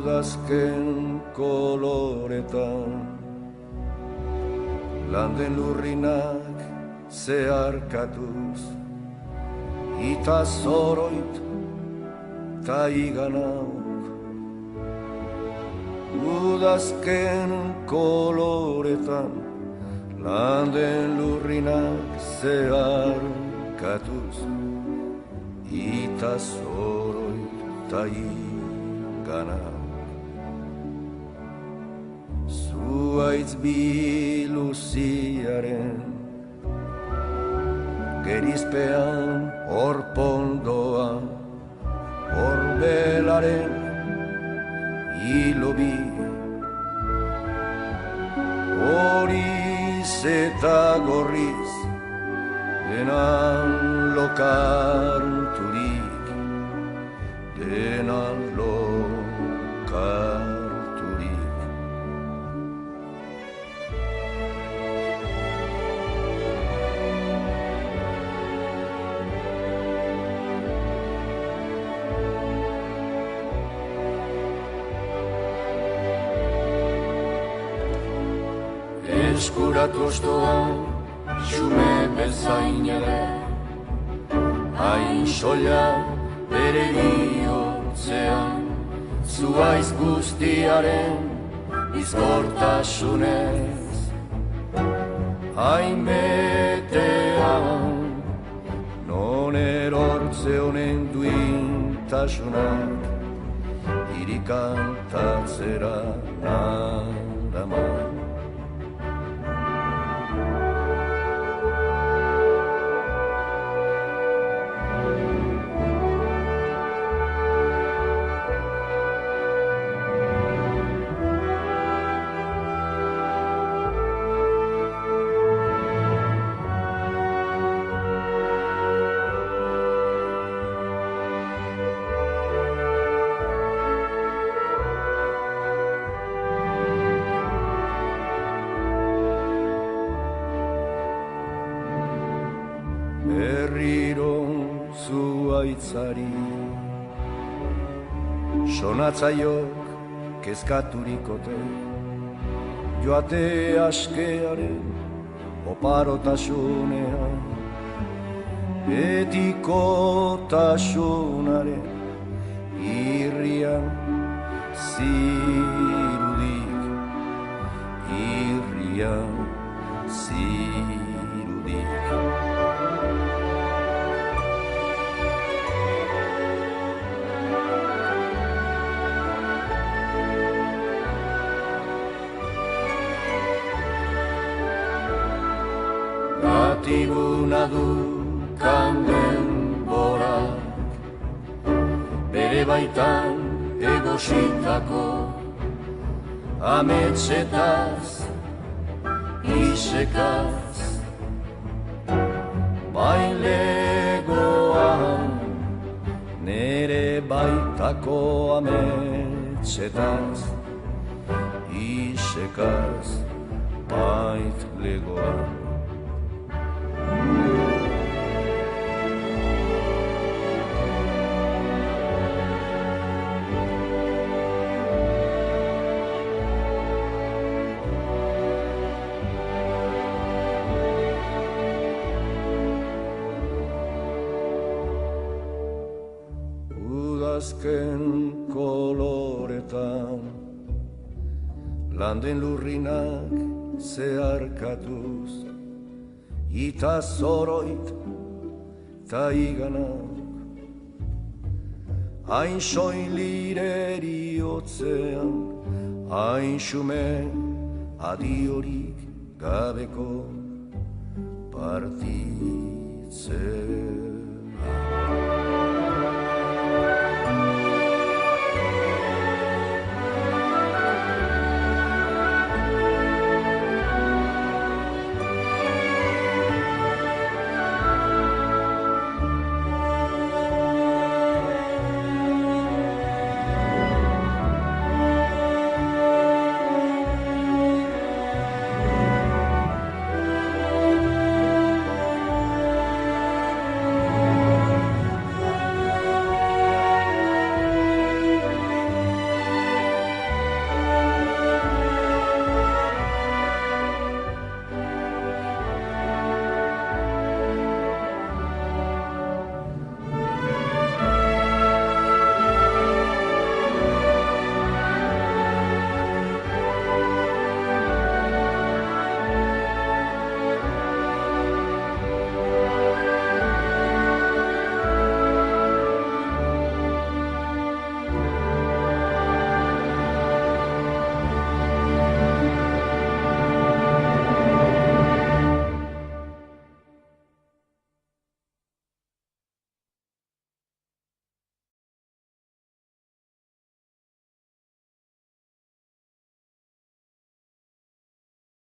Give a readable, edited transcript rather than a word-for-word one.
udazken koloretan landen lurrinak zeharkatuz ita zoroit ta iganauk udazken koloretan landen lurrinak zeharkatuz ita zoroit ta iganauk zuaitz biluziaren gerizpean orpondoa orbelaren hilobi horiz eta gorriz denan lokarturik denan lokarturik eskuratu ostoan, xume bezain ere, hain soila bere bihotzean, zuaiz guztiaren bizkortasunez, hain betean, non erortze honen duintasunak, irikantatzera nadaman. Berriro zuaitzari sonatzaiok kezkaturikote joate askearen oparotasunean betikotasunaren irrian zirudik irrian zirudik Tibuna du kanden borak bere baitan egositako ametsetaz isekaz bailegoan nere baitako ametsetaz isekaz baitlegoan udazken koloretan landen lurrinak zeharkatuz ita zoroit ta iganak hain soilireri otzean hain xume adiorik gabeko partitzen